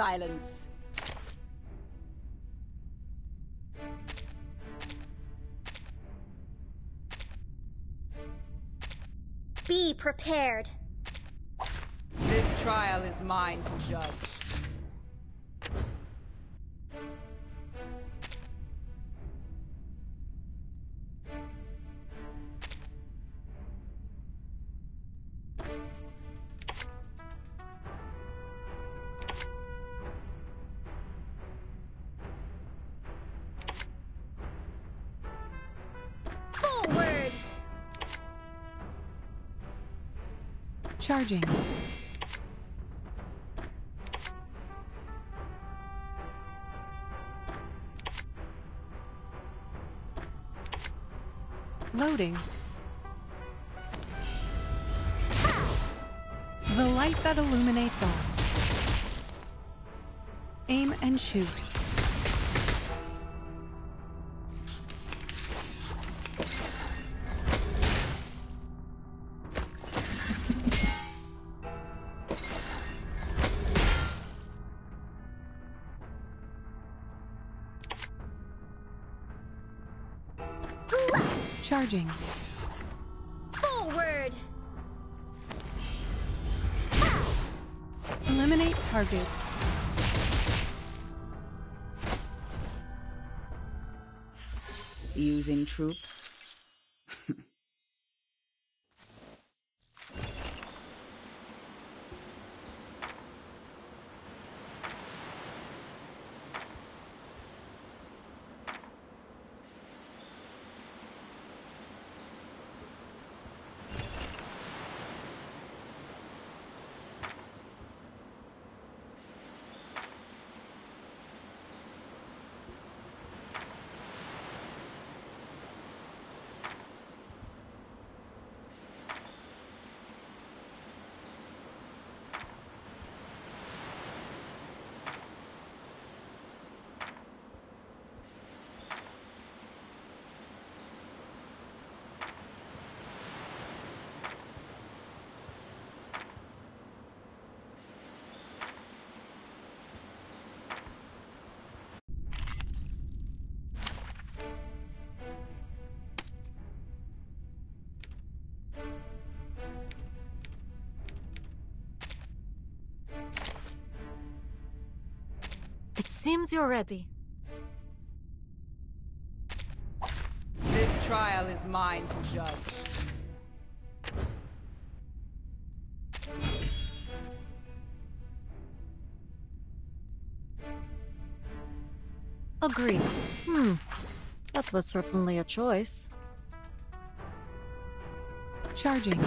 silence. Be prepared. This trial is mine to judge. Forward! Charging. Loading. The light that illuminates all. Aim and shoot. Charging. Forward! Eliminate target. Using troops. It seems you're ready. This trial is mine to judge. Agreed. That was certainly a choice. Charging.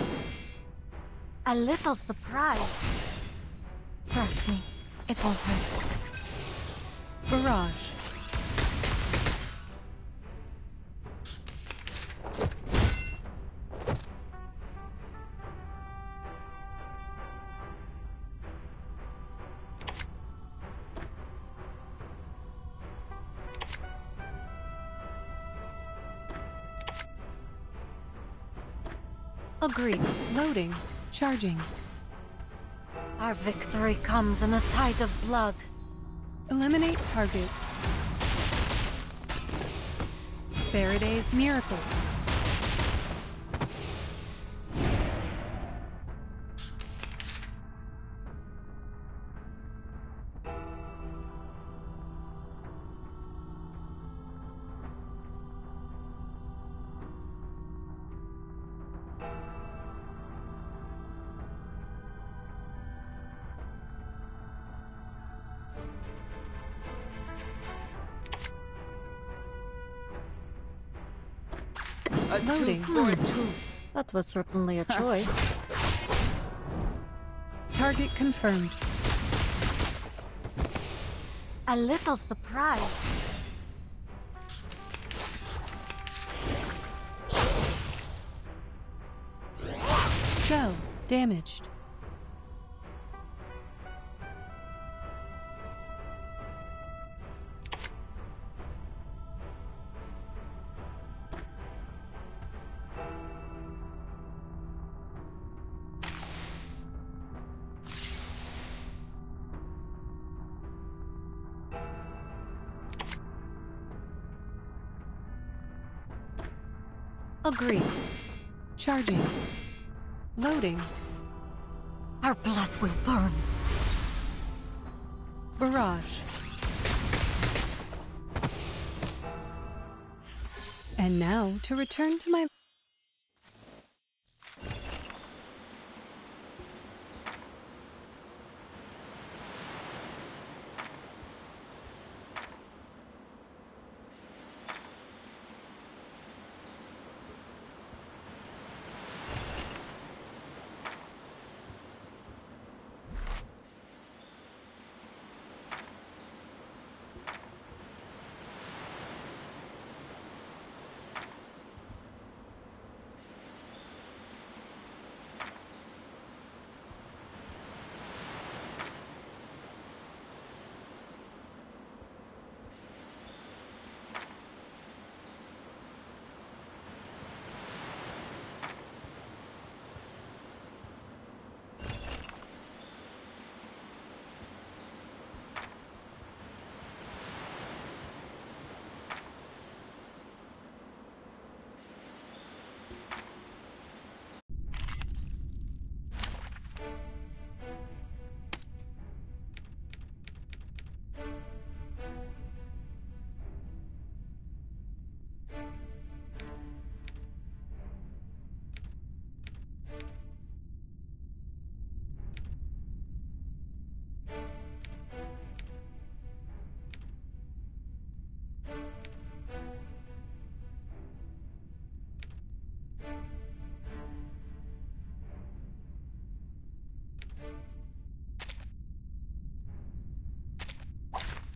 A little surprise. Trust me, it won't hurt. Barrage. Agreed. Loading. Charging. Our victory comes in a tide of blood. Eliminate target. Faraday's miracle. A Loading. tooth for a tooth. That was certainly a choice. Target confirmed. A little surprise. Shell damaged. Agreed. Charging. Loading. Our blood will burn. Barrage. And now to return to my...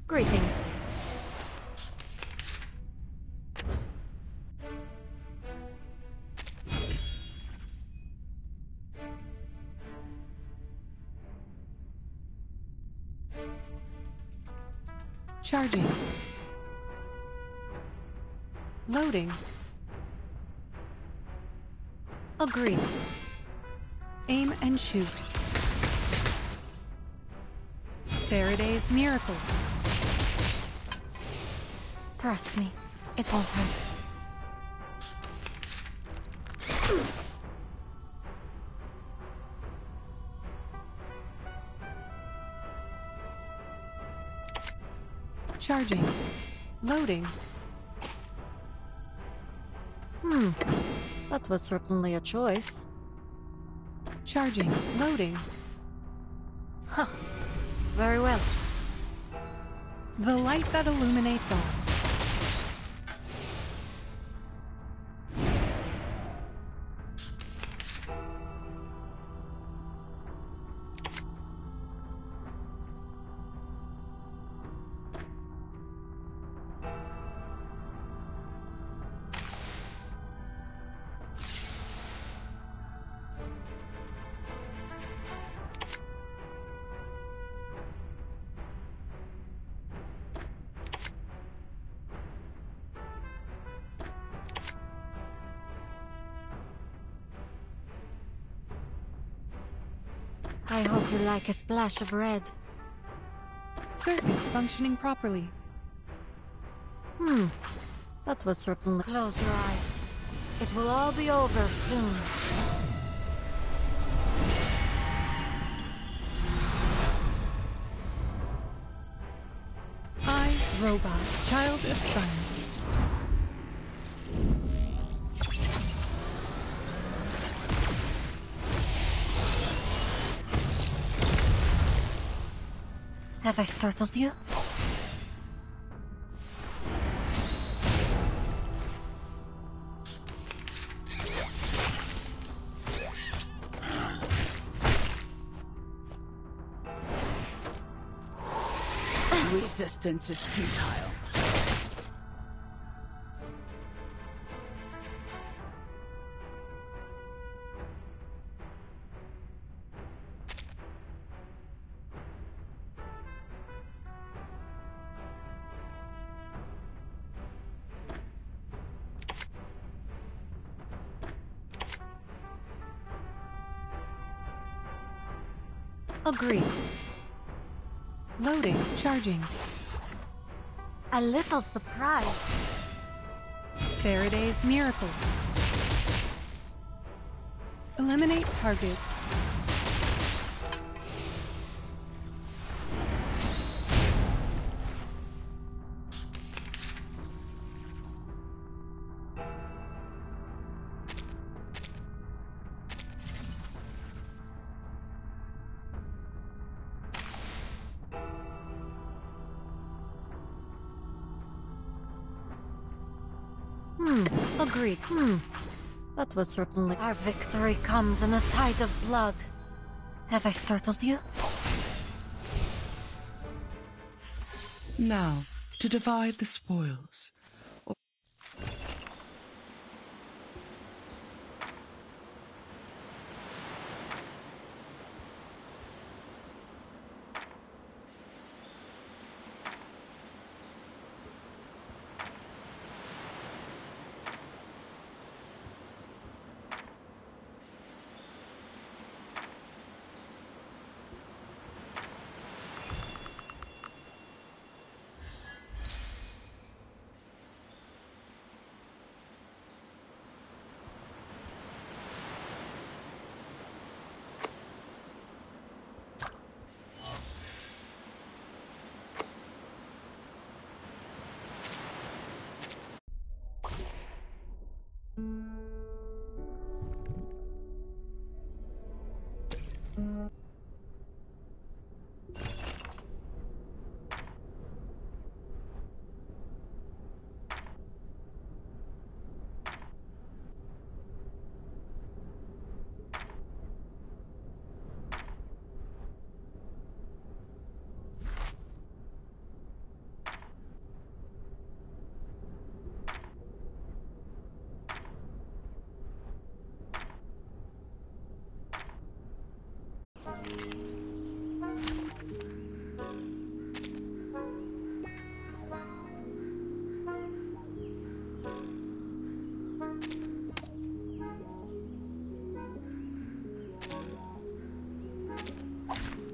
Greetings. Charging. Loading. Agreed. Aim and shoot. Faraday's miracle. Trust me, it won't hurt. Charging. Loading. That was certainly a choice. Charging. Loading. Huh. Very well. The light that illuminates all. I hope you like a splash of red. Surface functioning properly. That was certainly... Close your eyes. It will all be over soon. I, robot, child of science. Have I startled you? Resistance is futile. Agreed. Loading. Charging. A little surprise. Faraday's miracle. Eliminate target. Agreed. That was certainly... Our victory comes in a tide of blood. Have I startled you? Now, to divide the spoils.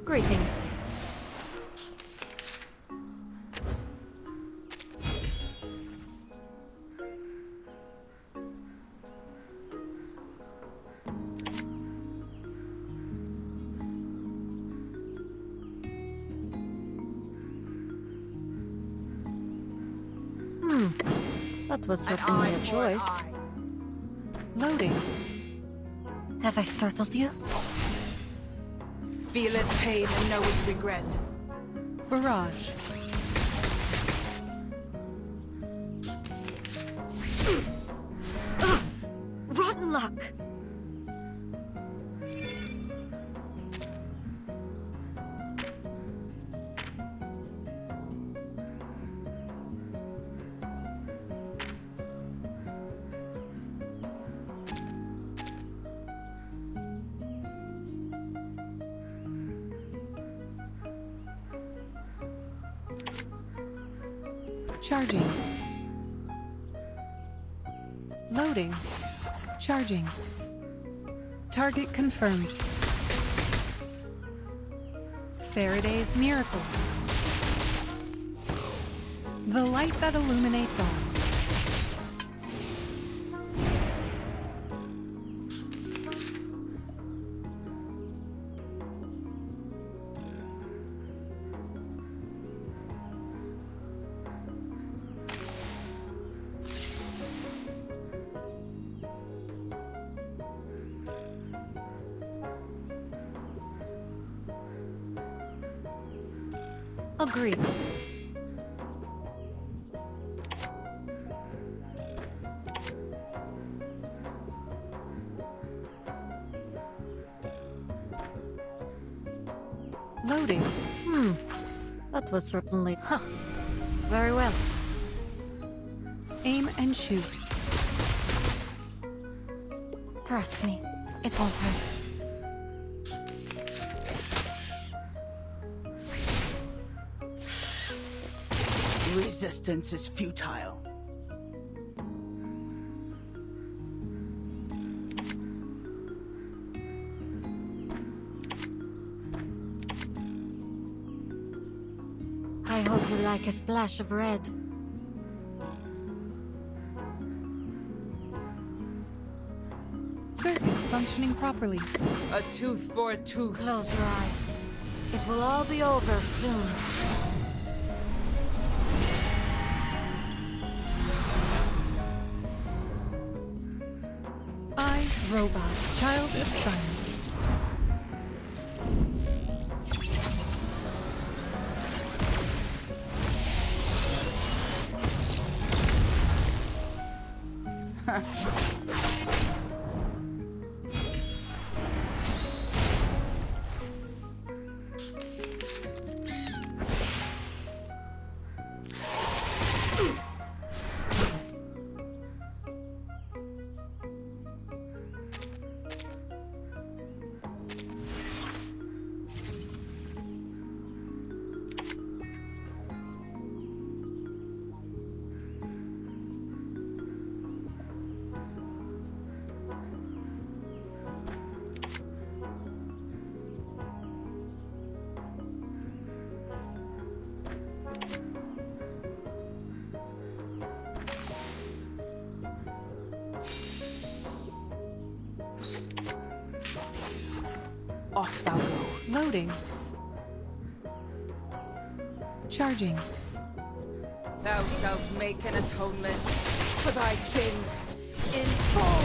Greetings. That was certainly a choice. Loading. Have I startled you? Feel its pain and know its regret. Barrage. Rotten luck! Charging. Loading. Charging. Target confirmed. Faraday's miracle. The light that illuminates all. Agreed. Loading. That was certainly... Very well. Aim and shoot. Trust me, it won't hurt. Resistance is futile. I hope you like a splash of red. Surface. functioning properly. A tooth for a tooth. Close your eyes. It will all be over soon. I, Robot, Child of Science. Off thou go. Loading. Charging. Thou shalt make an atonement for thy sins in full.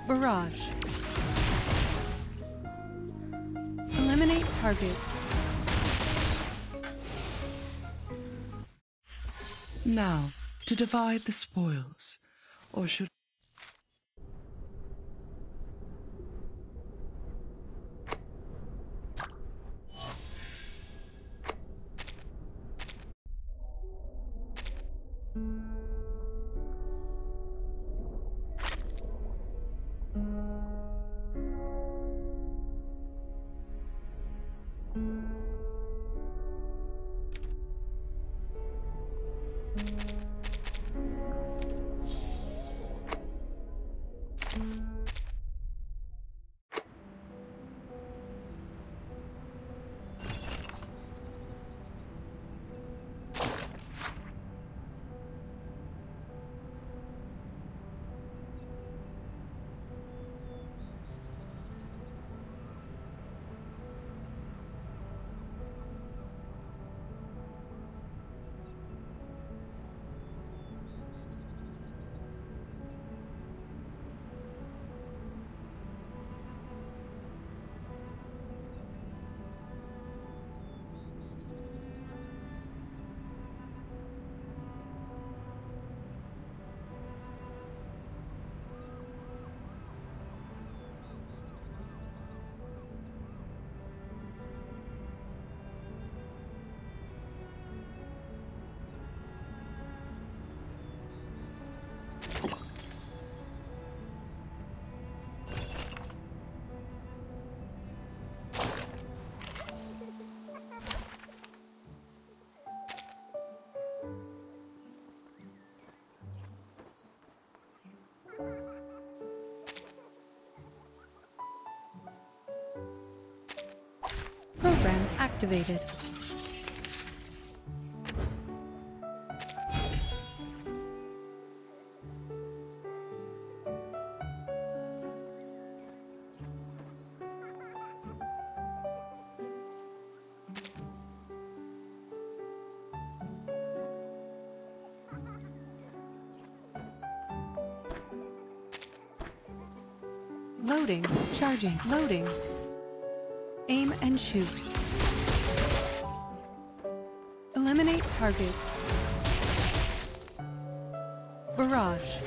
Barrage. Eliminate target. Now, to divide the spoils. Or should... Program activated. Loading. Charging. Loading. Aim and shoot. Eliminate target. Barrage.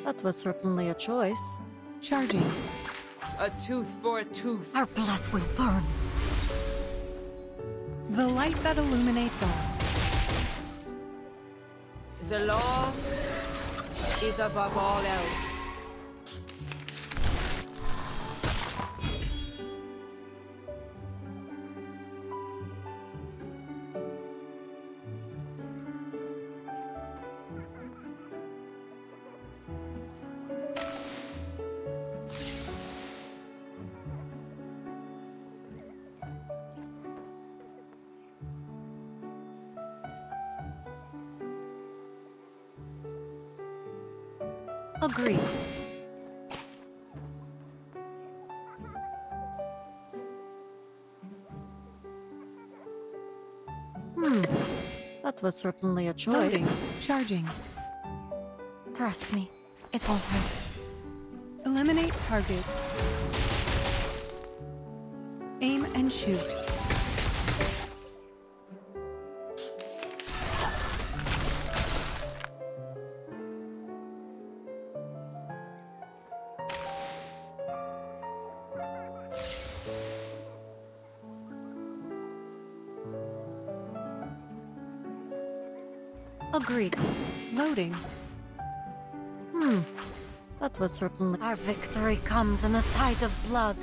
That was certainly a choice. Charging. A tooth for a tooth. Our blood will burn. The light that illuminates all. The law is above all else. Agreed. That was certainly a choice. Loading. Charging. Trust me, it won't hurt. Eliminate target. Aim and shoot. Agreed. Loading. That was certainly... Our victory comes in a tide of blood.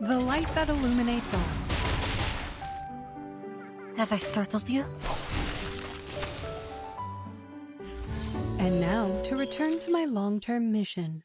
The light that illuminates all. Have I startled you? And now to return to my long-term mission.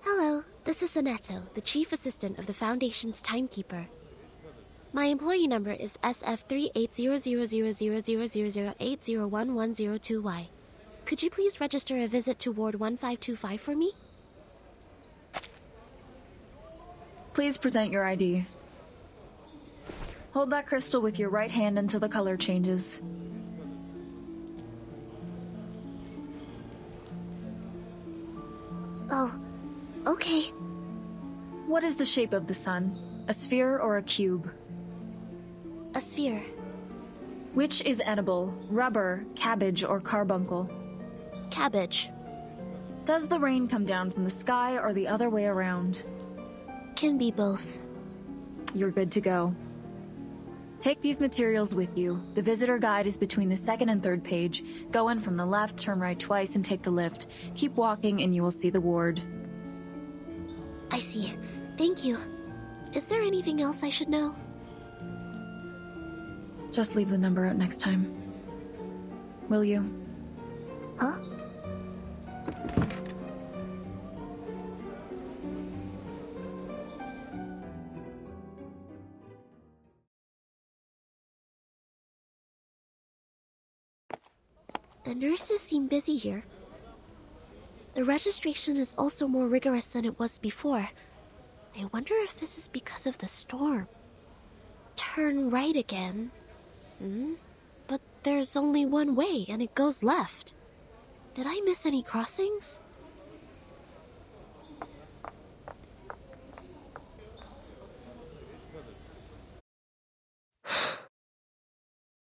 Hello, this is Soneto, the Chief Assistant of the Foundation's Timekeeper. My employee number is SF38000000801102Y. Could you please register a visit to Ward 1525 for me? Please present your ID. Hold that crystal with your right hand until the color changes. Oh, okay. What is the shape of the sun? A sphere or a cube? A sphere. Which is edible? Rubber, cabbage, or carbuncle? Cabbage. Does the rain come down from the sky or the other way around? Can be both. You're good to go. Take these materials with you. The visitor guide is between the second and third page. Go in from the left, turn right twice, and take the lift. Keep walking and you will see the ward. I see. Thank you. Is there anything else I should know? Just leave the number out next time. Will you? Huh? The nurses seem busy here. The registration is also more rigorous than it was before. I wonder if this is because of the storm. Turn right again. But there's only one way, and it goes left. Did I miss any crossings?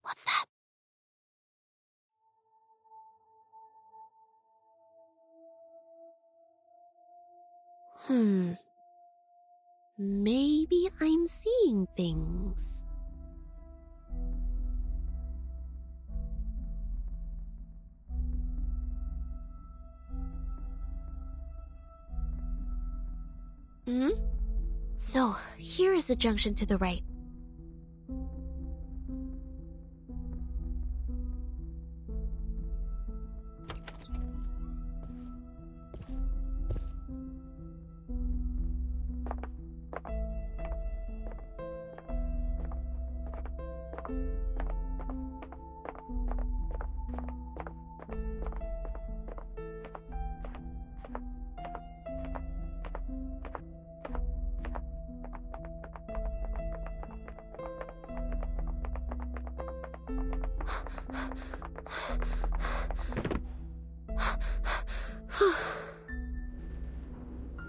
What's that? Maybe I'm seeing things. So, here is the junction to the right.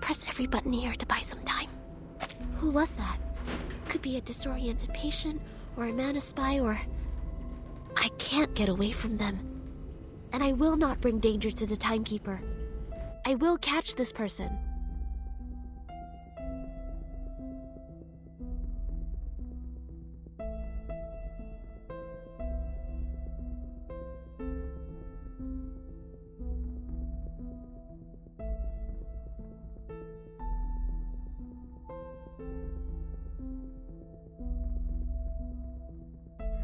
Press every button here to buy some time. Who was that? Could be a disoriented patient, or a Manus spy, or... I can't get away from them. And I will not bring danger to the Timekeeper. I will catch this person.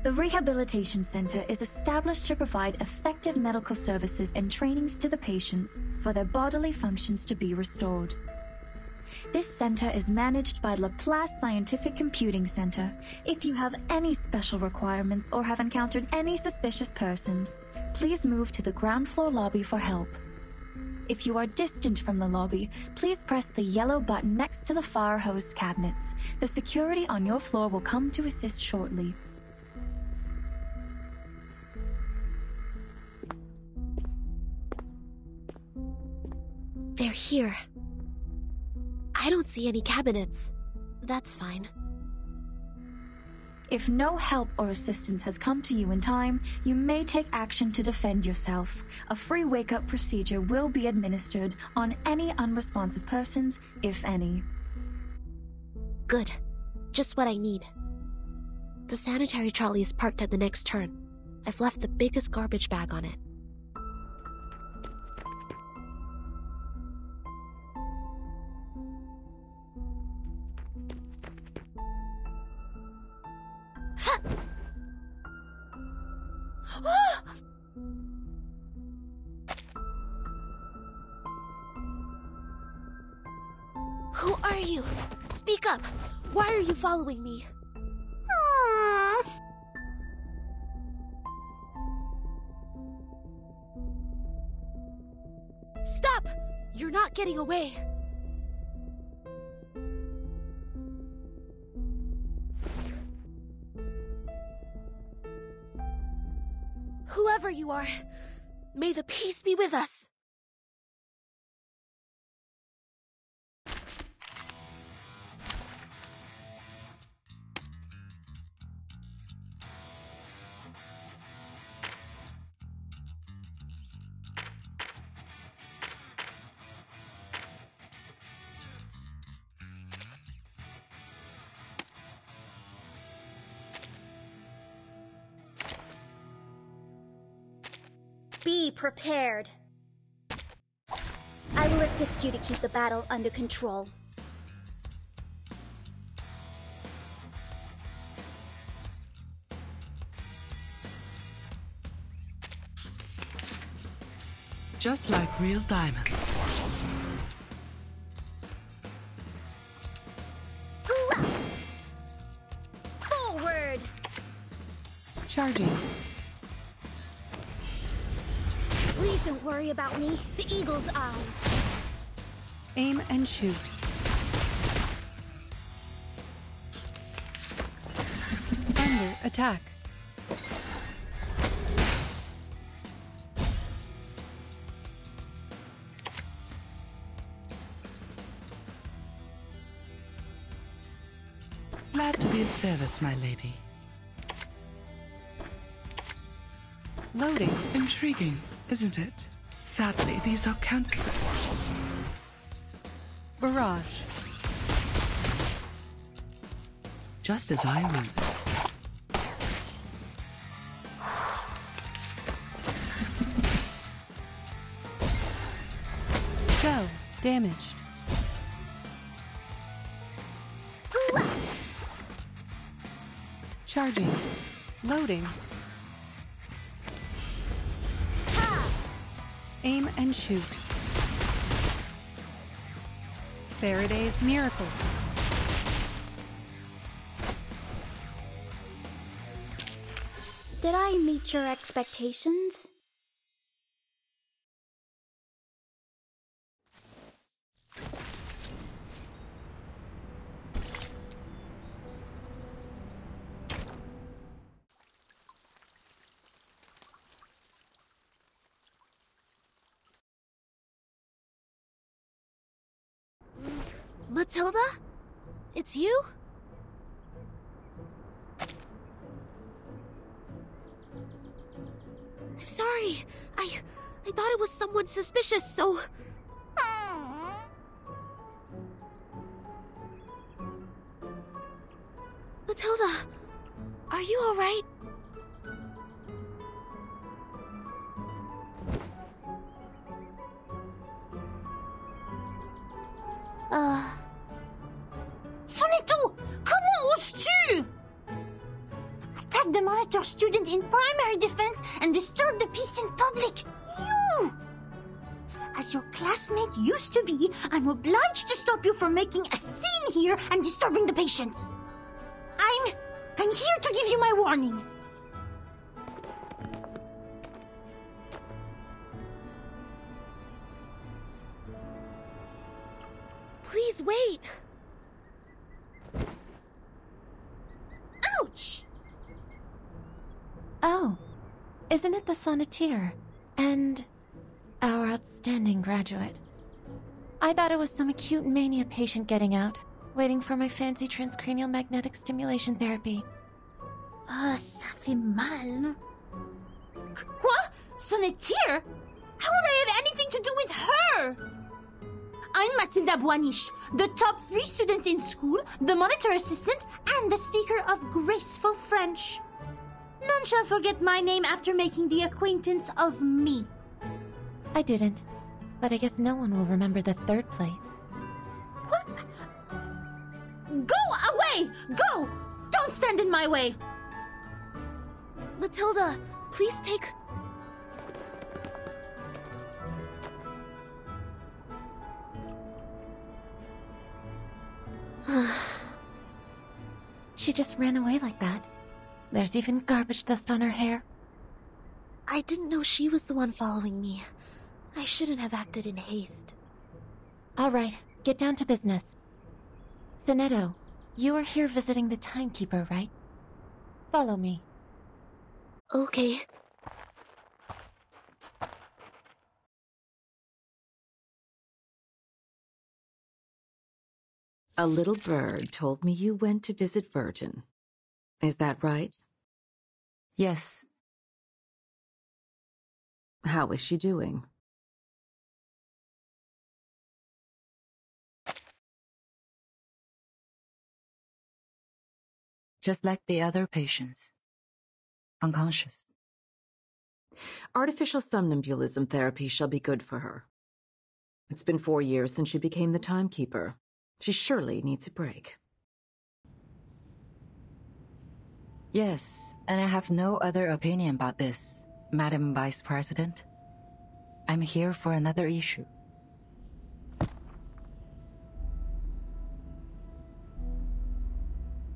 The Rehabilitation Center is established to provide effective medical services and trainings to the patients for their bodily functions to be restored. This center is managed by Laplace Scientific Computing Center. If you have any special requirements or have encountered any suspicious persons, please move to the ground floor lobby for help. If you are distant from the lobby, please press the yellow button next to the fire hose cabinets. The security on your floor will come to assist shortly. They're here. I don't see any cabinets. That's fine. If no help or assistance has come to you in time, you may take action to defend yourself. A free wake-up procedure will be administered on any unresponsive persons, if any. Good. Just what I need. The sanitary trolley is parked at the next turn. I've left the biggest garbage bag on it. Who are you? Speak up! Why are you following me? Stop! You're not getting away! Whoever you are, may the peace be with us! Be prepared. I will assist you to keep the battle under control. Just like real diamonds. Forward! Charging. Please don't worry about me. The eagle's eyes. Aim and shoot. Under attack. Glad to be of service, my lady. Loading. Intriguing, isn't it? Sadly, these are counterfeits. Barrage. Just as I remembered. Go. Damaged. Charging. Loading. Aim and shoot. Faraday's Miracle. Did I meet your expectations? Matilda? It's you? I'm sorry. I thought it was someone suspicious, so... Matilda, are you alright? Sonito, comment oses-tu? Attaque de the monitor student in primary defense and disturb the peace in public. You! As your classmate used to be, I'm obliged to stop you from making a scene here and disturbing the patients. I'm here to give you my warning. Please wait. Ouch! Oh, isn't it the sonneteer? And our outstanding graduate. I thought it was some acute mania patient getting out, waiting for my fancy transcranial magnetic stimulation therapy. Ah, ça fait mal. Quoi? Sonneteer? How would I have anything to do with her? I'm Matilda Boiniche, the top 3 students in school, the monitor assistant, and the speaker of graceful French. None shall forget my name after making the acquaintance of me. I didn't, but I guess no one will remember the 3rd place. What? Go away! Go! Don't stand in my way! Matilda, please take... She just ran away like that. There's even garbage dust on her hair. I didn't know she was the one following me. I shouldn't have acted in haste. All right, get down to business. Zenetto, you are here visiting the Timekeeper, right? Follow me. Okay. A little bird told me you went to visit Vertin. Is that right? Yes. How is she doing? Just like the other patients. Unconscious. Artificial somnambulism therapy shall be good for her. It's been 4 years since she became the Timekeeper. She surely needs a break. Yes, and I have no other opinion about this, Madam Vice President. I'm here for another issue.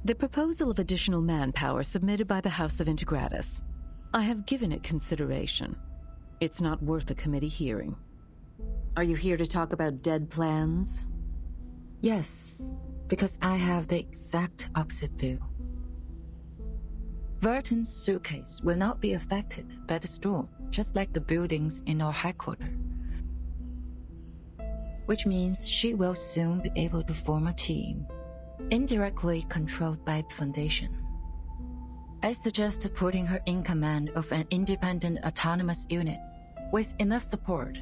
The proposal of additional manpower submitted by the House of Integratus. I have given it consideration. It's not worth a committee hearing. Are you here to talk about dead plans? Yes, because I have the exact opposite view. Vertin's suitcase will not be affected by the storm, just like the buildings in our headquarters. Which means she will soon be able to form a team, indirectly controlled by the Foundation. I suggest putting her in command of an independent autonomous unit. With enough support,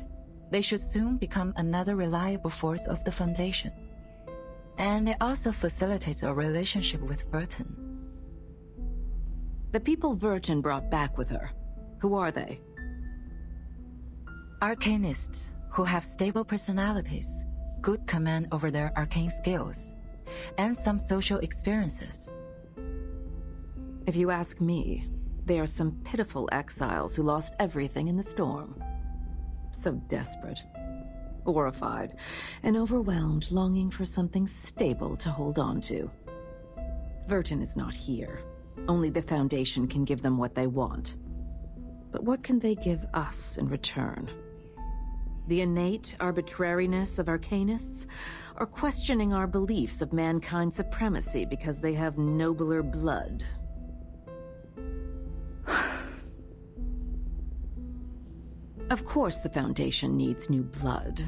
they should soon become another reliable force of the Foundation. And it also facilitates a relationship with Vertin. The people Vertin brought back with her, who are they? Arcanists who have stable personalities, good command over their arcane skills, and some social experiences. If you ask me, they are some pitiful exiles who lost everything in the storm. So desperate, horrified, and overwhelmed, longing for something stable to hold on to. Vertin is not here. Only the Foundation can give them what they want. But what can they give us in return? The innate arbitrariness of arcanists, or questioning our beliefs of mankind's supremacy because they have nobler blood? Of course the Foundation needs new blood,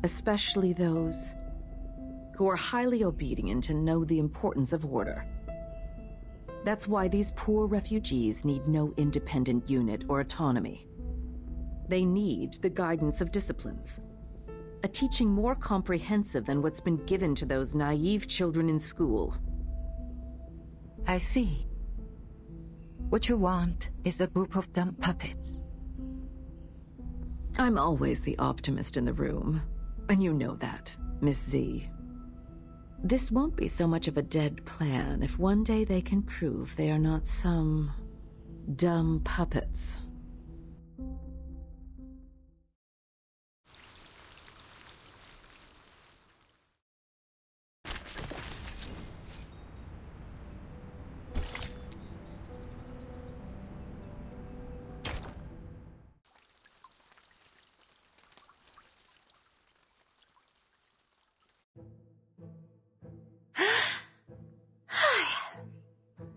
especially those who are highly obedient and know the importance of order. That's why these poor refugees need no independent unit or autonomy. They need the guidance of disciplines. A teaching more comprehensive than what's been given to those naive children in school. I see. What you want is a group of dumb puppets. I'm always the optimist in the room, and you know that, Miss Z. This won't be so much of a dead plan if one day they can prove they are not some Dumb puppets.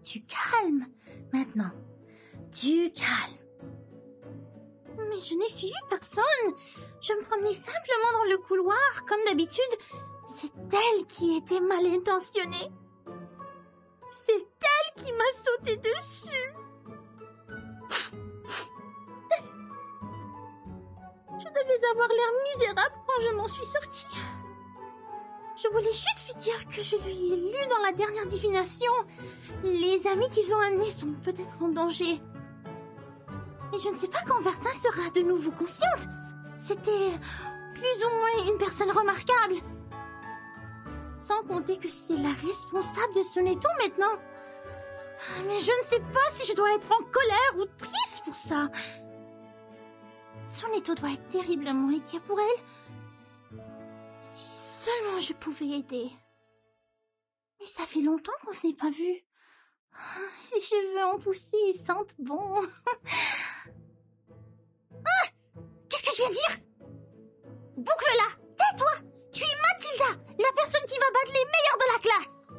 Du calme, maintenant. Du calme. Mais je n'ai suivi personne. Je me promenais simplement dans le couloir, comme d'habitude. C'est elle qui était mal intentionnée. C'est elle qui m'a sauté dessus. Je devais avoir l'air misérable quand je m'en suis sortie. Je voulais juste lui dire que je lui ai lu dans la dernière divination. Les amis qu'ils ont amenés sont peut-être en danger. Et je ne sais pas quand Vertin sera de nouveau consciente. C'était plus ou moins une personne remarquable. Sans compter que c'est la responsable de son étau maintenant. Mais je ne sais pas si je dois être en colère ou triste pour ça. Son étau doit être terriblement inquiet pour elle. Si seulement je pouvais aider. Mais ça fait longtemps qu'on ne s'est pas vu. Ses cheveux ont poussé et sentent bon. Ah! Qu'est-ce que je viens de dire? Boucle-la! Tais-toi! Tu es Mathilda, la personne qui va battre les meilleurs de la classe!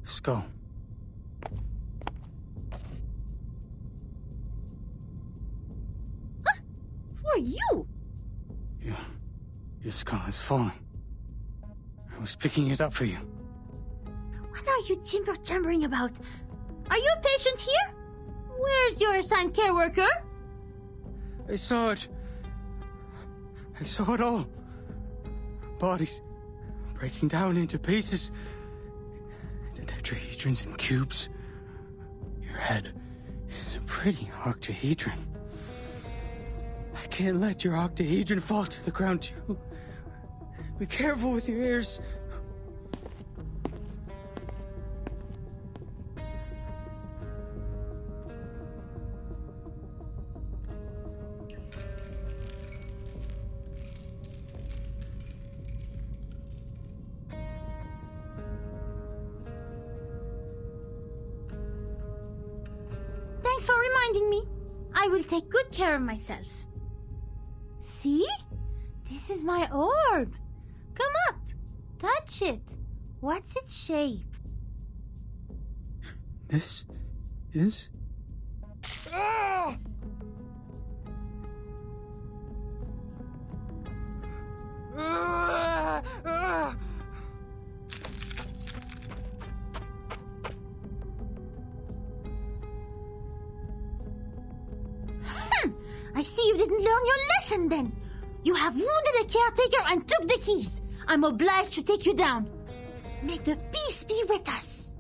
Skull. Huh? Who are you? Your skull is falling. I was picking it up for you. What are you timber-chambering about? Are you a patient here? Where's your assigned care worker? I saw it. I saw it all. Bodies breaking down into pieces. The tetrahedrons in cubes. Your head is a pretty octahedron. I can't let your octahedron fall to the ground too. Be careful with your ears. Thanks for reminding me. I will take good care of myself. See? This is my orb. Come up. Touch it. What's its shape? This is... Ah! Ah! Ah! I see you didn't learn your lesson then. You have wounded a caretaker and took the keys. I'm obliged to take you down. May the peace be with us.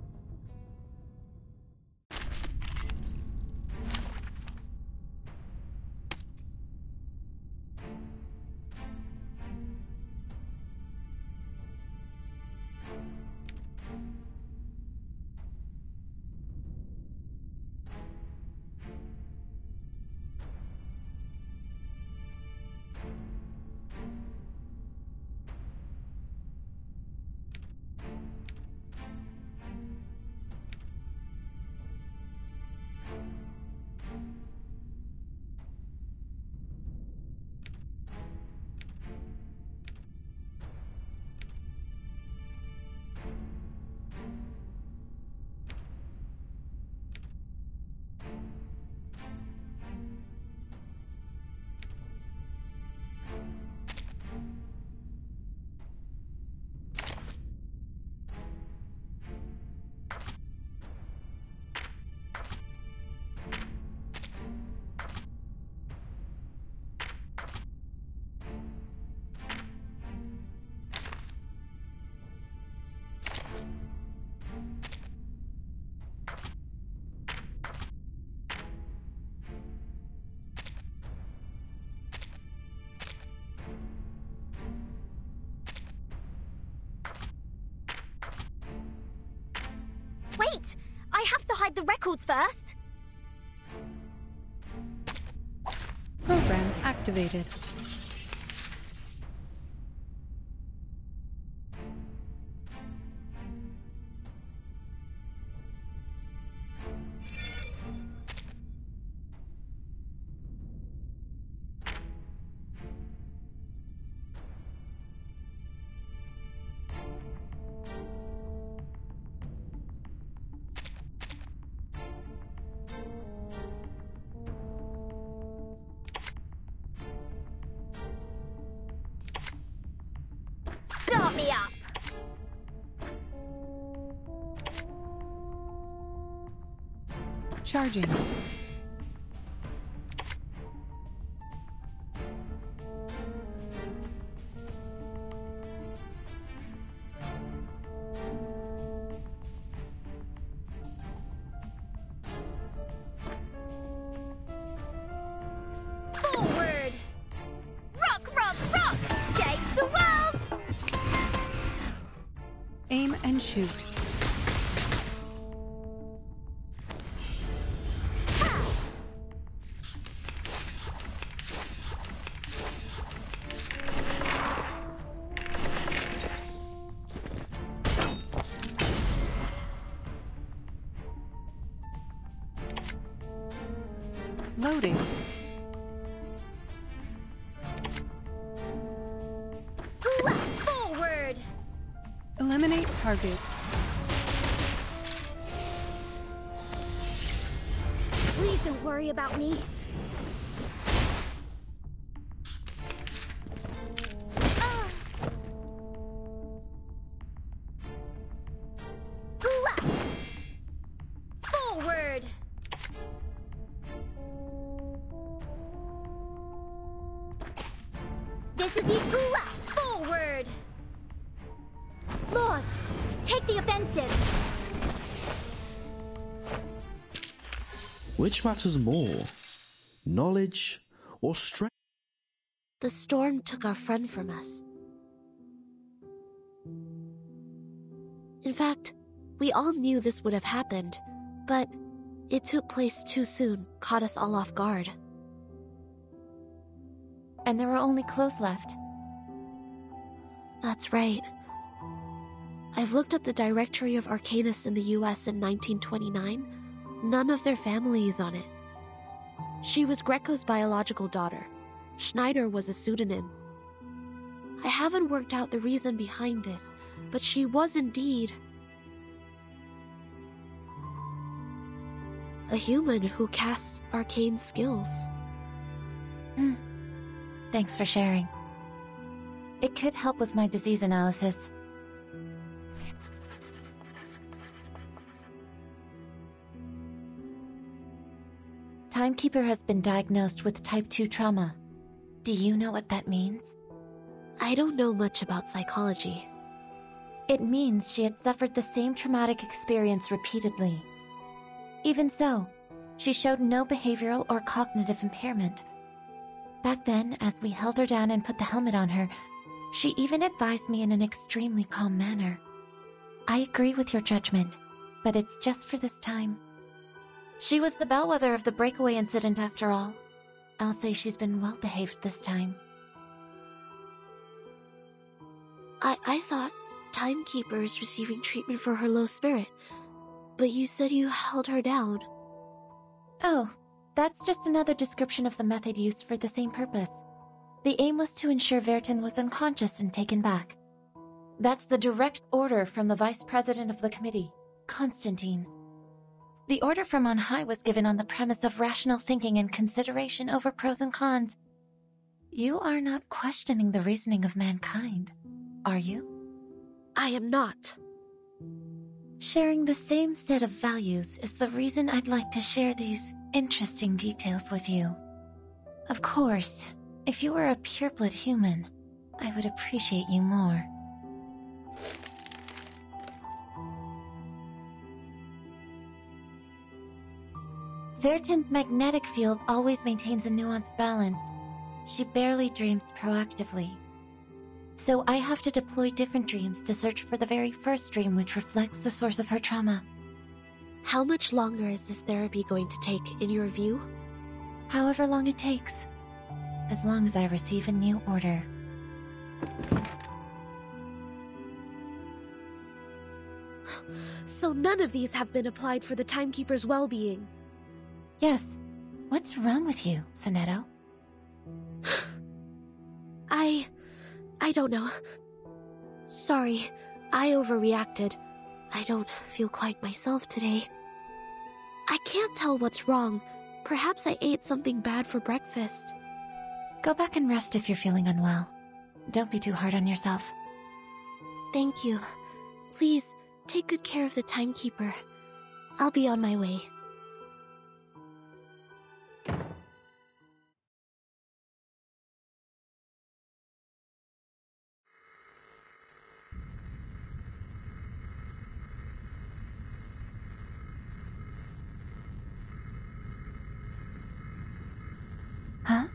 have to hide the records first. Program activated. Start me up. Charging. Forward. Rock, rock, rock. Change the world. Aim and shoot. Loading. Forward. Eliminate target. Please don't worry about me. Forward. This is Igula. Forward. Lost. Take the offensive. Which matters more, knowledge or strength? The storm took our friend from us. In fact, we all knew this would have happened, but it took place too soon, caught us all off guard. And there were only clothes left. That's right. I've looked up the directory of arcanists in the US in 1929. None of their family is on it. She was Greco's biological daughter. Schneider was a pseudonym. I haven't worked out the reason behind this, but she was indeed a human who casts arcane skills. Thanks for sharing. It could help with my disease analysis. Timekeeper has been diagnosed with type 2 trauma. Do you know what that means? I don't know much about psychology. It means she had suffered the same traumatic experience repeatedly. Even so, she showed no behavioral or cognitive impairment. Back then, as we held her down and put the helmet on her, she even advised me in an extremely calm manner. I agree with your judgment, but it's just for this time. She was the bellwether of the breakaway incident after all. I'll say she's been well behaved this time. I thought Timekeeper is receiving treatment for her low spirit, but you said you held her down. Oh, that's just another description of the method used for the same purpose. The aim was to ensure Vertin was unconscious and taken back. That's the direct order from the vice president of the committee, Constantine. The order from on high was given on the premise of rational thinking and consideration over pros and cons. You are not questioning the reasoning of mankind, are you? I am not. Sharing the same set of values is the reason I'd like to share these interesting details with you. Of course, if you were a pureblood human, I would appreciate you more. Vertin's magnetic field always maintains a nuanced balance. She barely dreams proactively. So I have to deploy different dreams to search for the very first dream which reflects the source of her trauma. How much longer is this therapy going to take, in your view? However long it takes. As long as I receive a new order. So none of these have been applied for the Timekeeper's well-being? Yes. What's wrong with you, Sonetto? I don't know. Sorry, I overreacted. I don't feel quite myself today. I can't tell what's wrong. Perhaps I ate something bad for breakfast. Go back and rest if you're feeling unwell. Don't be too hard on yourself. Thank you. Please, take good care of the Timekeeper. I'll be on my way. Huh?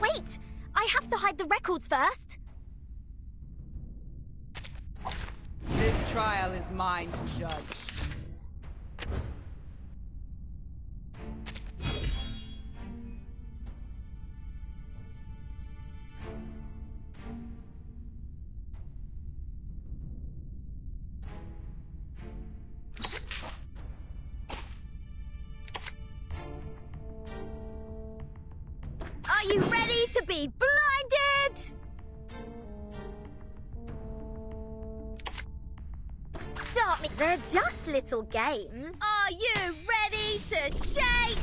Wait! I have to hide the records first! This trial is mine to judge. Are you ready to be blinded? Start me. They're just little games. Are you ready to shake?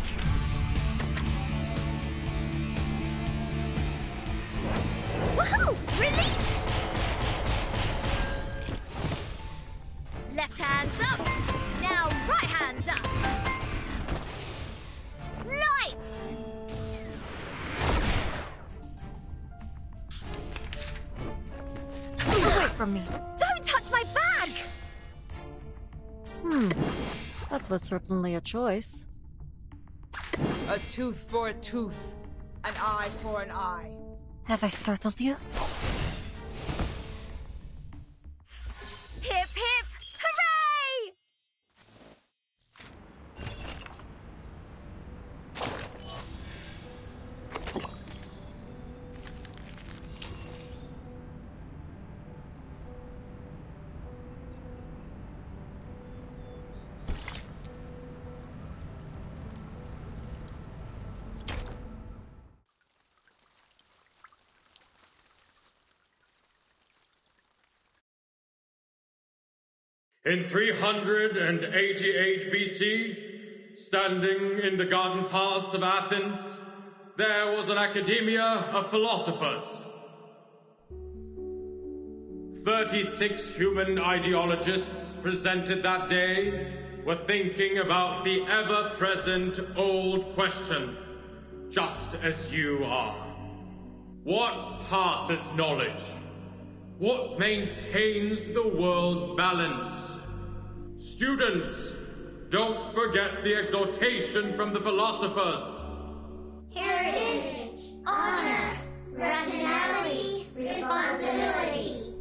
Woohoo! Release! Left hand's up. Now right hand's up. Lights! Away from me. Don't touch my bag! That was certainly a choice. A tooth for a tooth, an eye for an eye. Have I startled you? Hip hip hooray! In 388 BC, standing in the garden paths of Athens, there was an academia of philosophers. 36 human ideologists presented that day were thinking about the ever-present old question, just as you are. What passes knowledge? What maintains the world's balance? Students, don't forget the exhortation from the philosophers. Heritage, honor, rationality, responsibility.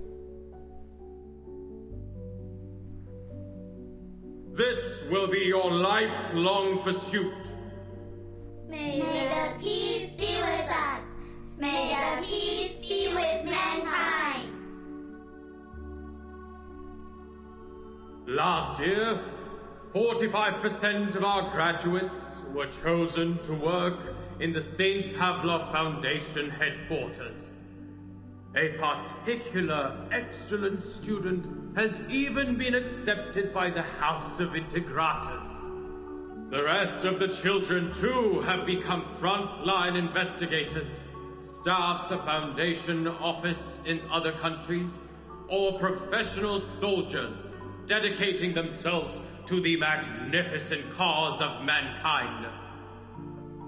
This will be your lifelong pursuit. May the peace be with us. May the peace be with mankind. Last year, 45% of our graduates were chosen to work in the St. Pavlov Foundation headquarters. A particular excellent student has even been accepted by the House of Integratus. The rest of the children, too, have become frontline investigators, staffs a foundation office in other countries, or professional soldiers dedicating themselves to the magnificent cause of mankind.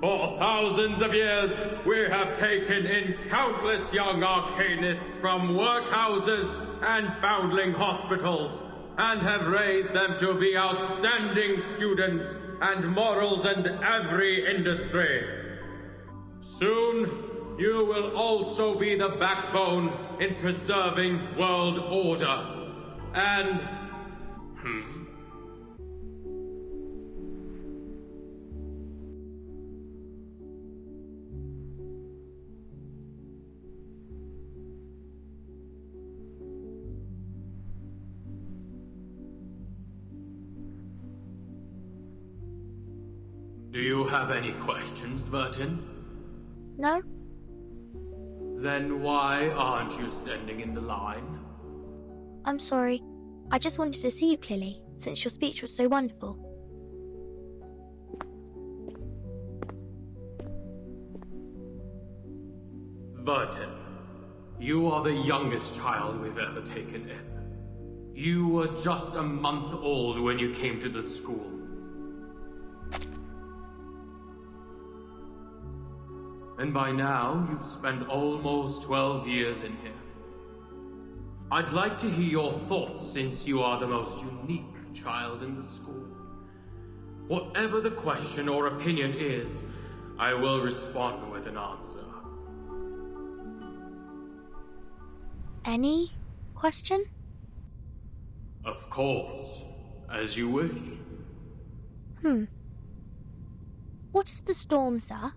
For thousands of years, we have taken in countless young arcanists from workhouses and foundling hospitals, and have raised them to be outstanding students and morals in every industry. Soon, you will also be the backbone in preserving world order. And... Do you have any questions, Vertin? No. Then why aren't you standing in the line? I'm sorry. I just wanted to see you clearly, since your speech was so wonderful. Vertin, you are the youngest child we've ever taken in. You were just a month old when you came to the school. And by now, you've spent almost 12 years in here. I'd like to hear your thoughts since you are the most unique child in the school. Whatever the question or opinion is, I will respond with an answer. Any question? Of course, as you wish. What is the storm, sir?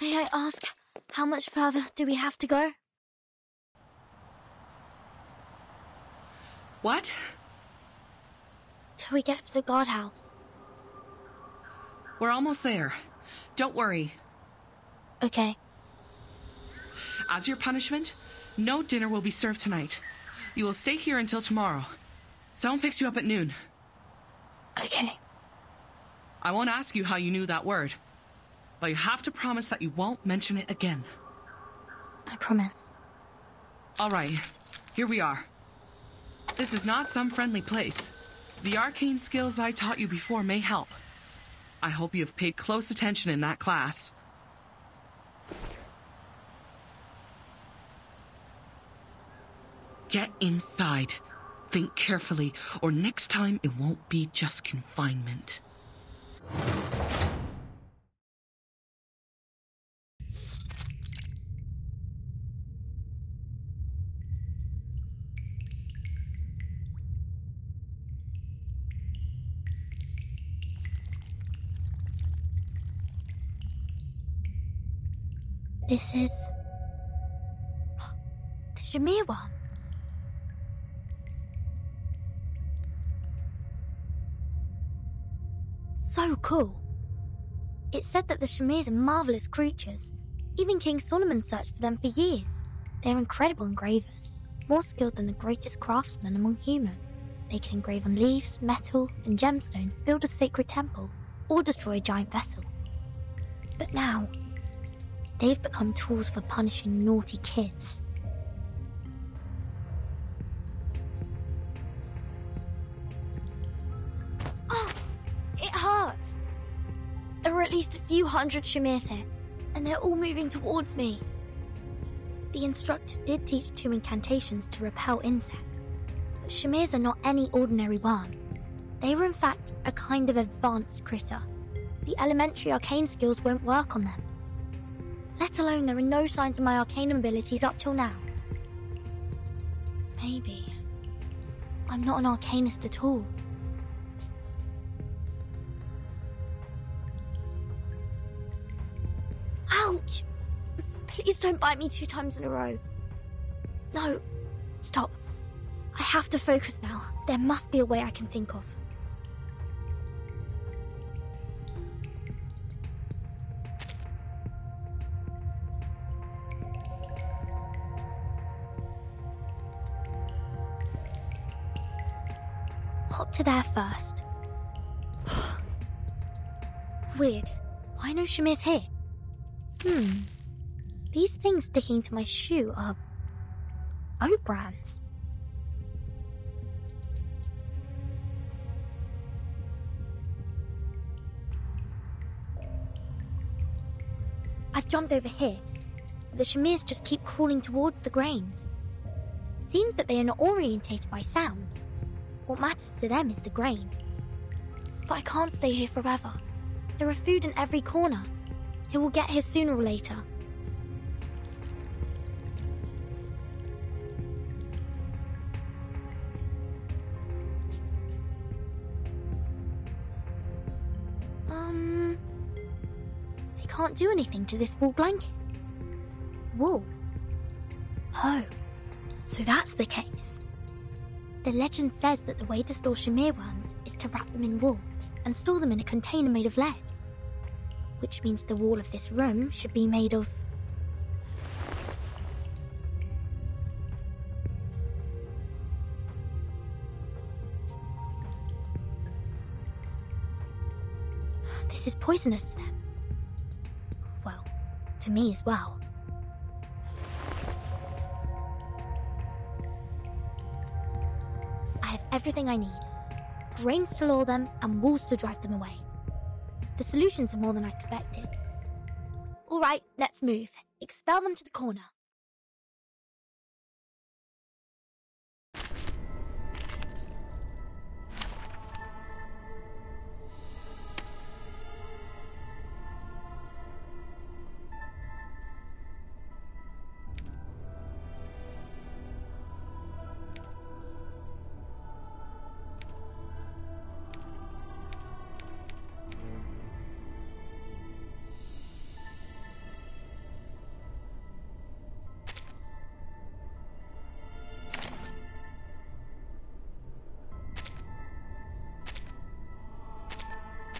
May I ask, how much further do we have to go? What? Till we get to the guardhouse. We're almost there. Don't worry. Okay. As your punishment, no dinner will be served tonight. You will stay here until tomorrow. Someone picks you up at noon. Okay. I won't ask you how you knew that word, but you have to promise that you won't mention it again. I promise. All right, here we are. This is not some friendly place. The arcane skills I taught you before may help. I hope you have paid close attention in that class. Get inside. Think carefully, or next time it won't be just confinement. This is... the Shamir one. So cool. It said that the Shamirs are marvelous creatures. Even King Solomon searched for them for years. They're incredible engravers, more skilled than the greatest craftsmen among human. They can engrave on leaves, metal, and gemstones, build a sacred temple, or destroy a giant vessel. But now, they've become tools for punishing naughty kids. Oh, it hurts. There are at least a few hundred Shamirs here, and they're all moving towards me. The instructor did teach 2 incantations to repel insects, but Shamirs are not any ordinary worm. They were in fact a kind of advanced critter. The elementary arcane skills won't work on them. Let alone there are no signs of my arcane abilities up till now. Maybe I'm not an arcanist at all. Ouch! Please don't bite me 2 times in a row. No. Stop. I have to focus now. There must be a way I can think of. Hop to there first. Weird. Why no Shamir's here? These things sticking to my shoe are... O-brands. I've jumped over here, but the Shamirs just keep crawling towards the grains. Seems that they are not orientated by sounds. What matters to them is the grain. But I can't stay here forever. There are food in every corner. He will get here sooner or later. I can't do anything to this wool blanket. Wool? Oh, so that's the case. The legend says that the way to store Shamir worms is to wrap them in wool and store them in a container made of lead. Which means the wall of this room should be made of... This is poisonous to them. Well, to me as well. I have everything I need. Grains to lure them and walls to drive them away. The solutions are more than I expected. All right, let's move. Expel them to the corner.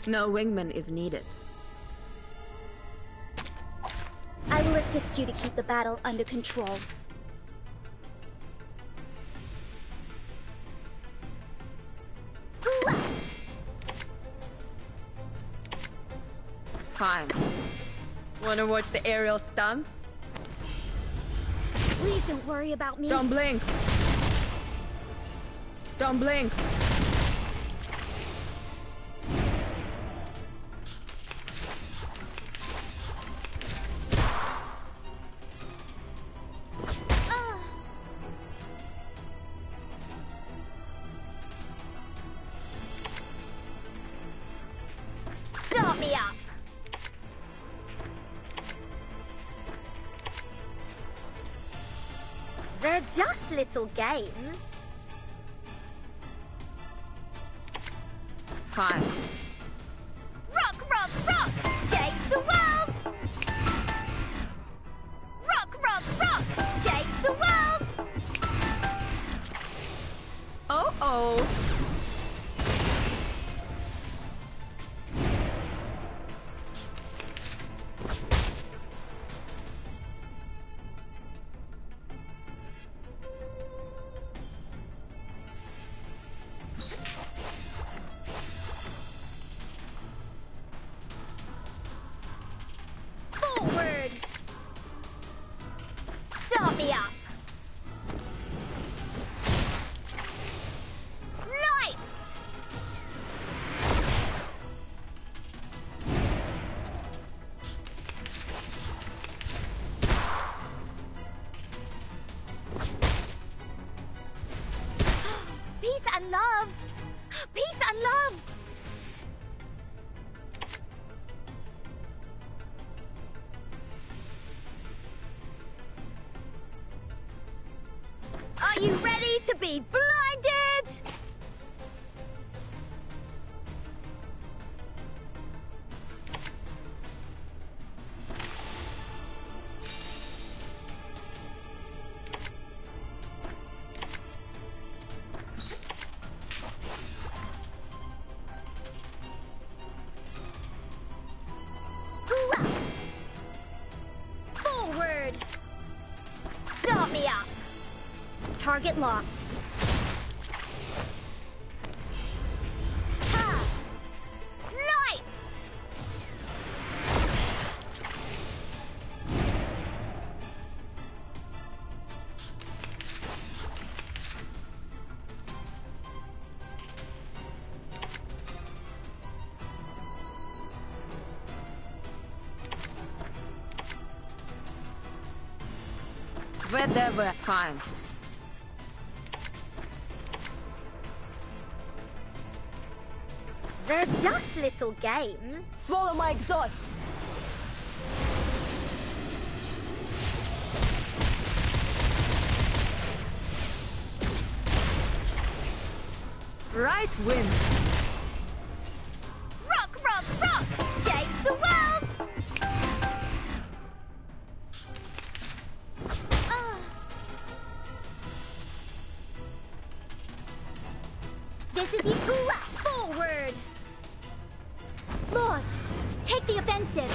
No wingman is needed. I will assist you to keep the battle under control. Fine. Wanna watch the aerial stunts? Please don't worry about me. Don't blink. Don't blink. Start me up. They're just little games. Fine. Rock, rock, rock! Change the world! Rock, rock, rock! Change the world! Oh. Forward! Start me up! Lights! Peace and love! Peace and love! Are you ready to be blinded? Target locked. Ha! Lights! Whatever. Fine. They're just little games. Swallow my exhaust. Right wind. Rock, rock, rock! Change the world! This is it. Left forward. Lost. Take the offensive.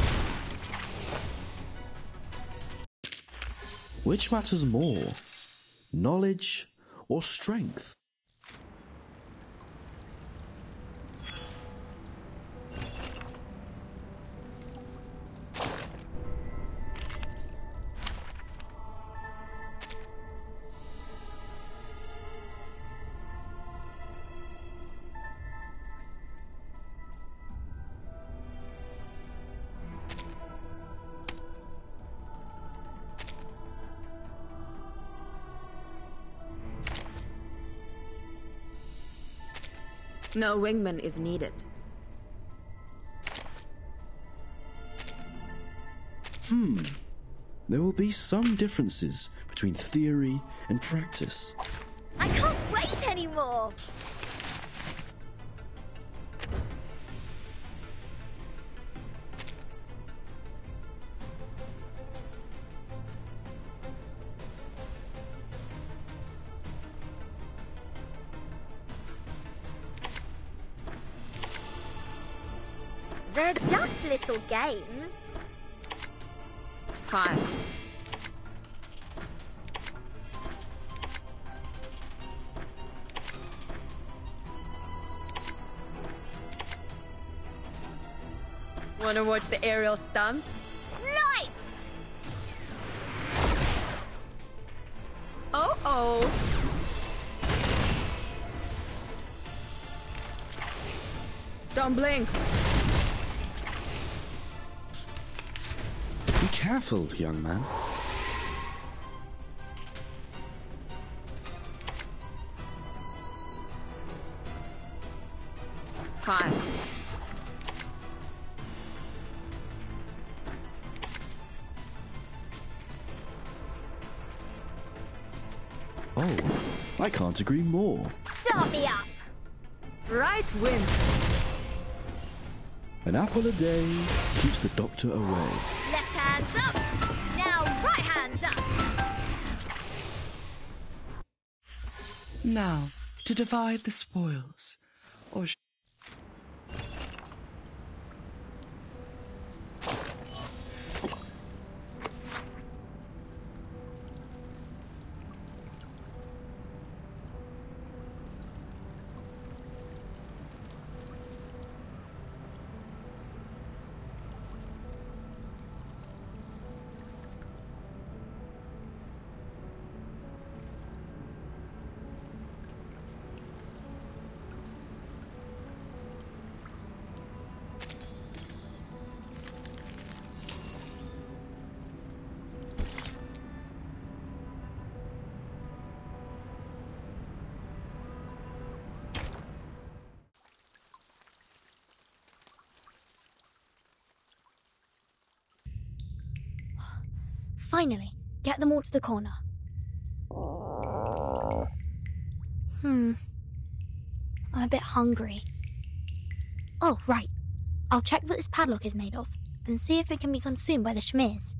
Which matters more, knowledge or strength? No wingman is needed. There will be some differences between theory and practice. I can't wait anymore! They're just little games. Fine. Wanna watch the aerial stunts? Lights! Oh. Don't blink. Be careful, young man. Fine. Oh, I can't agree more. Start me up! Right wind. An apple a day keeps the doctor away. Left hands up! Now right hands up! Now, to divide the spoils. Or Finally, get them all to the corner. I'm a bit hungry. Oh, right. I'll check what this padlock is made of and see if it can be consumed by the Schmears.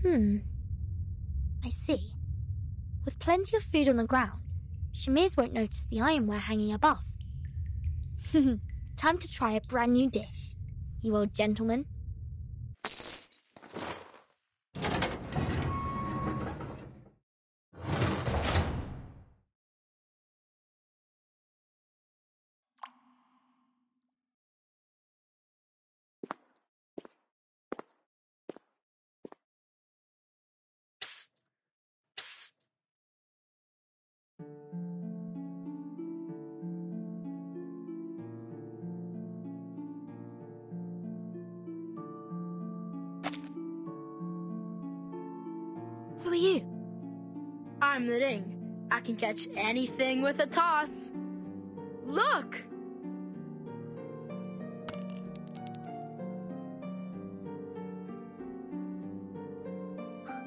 I see. With plenty of food on the ground, Schmears won't notice the ironware hanging above. Time to try a brand new dish. you old gentleman. Who are you? I'm the ring. I can catch anything with a toss. Look!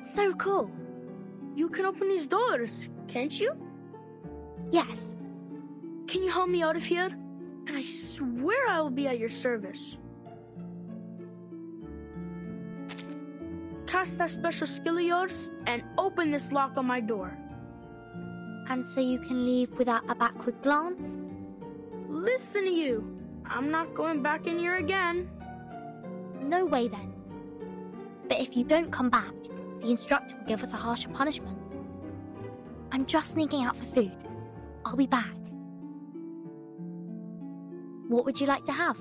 So cool. You can open these doors, can't you? Yes. Can you help me out of here? And I swear I will be at your service. Cast that special skill of yours and open this lock on my door. And so you can leave without a backward glance? Listen to you. I'm not going back in here again. No way then. But if you don't come back, the instructor will give us a harsher punishment. I'm just sneaking out for food. I'll be back. What would you like to have?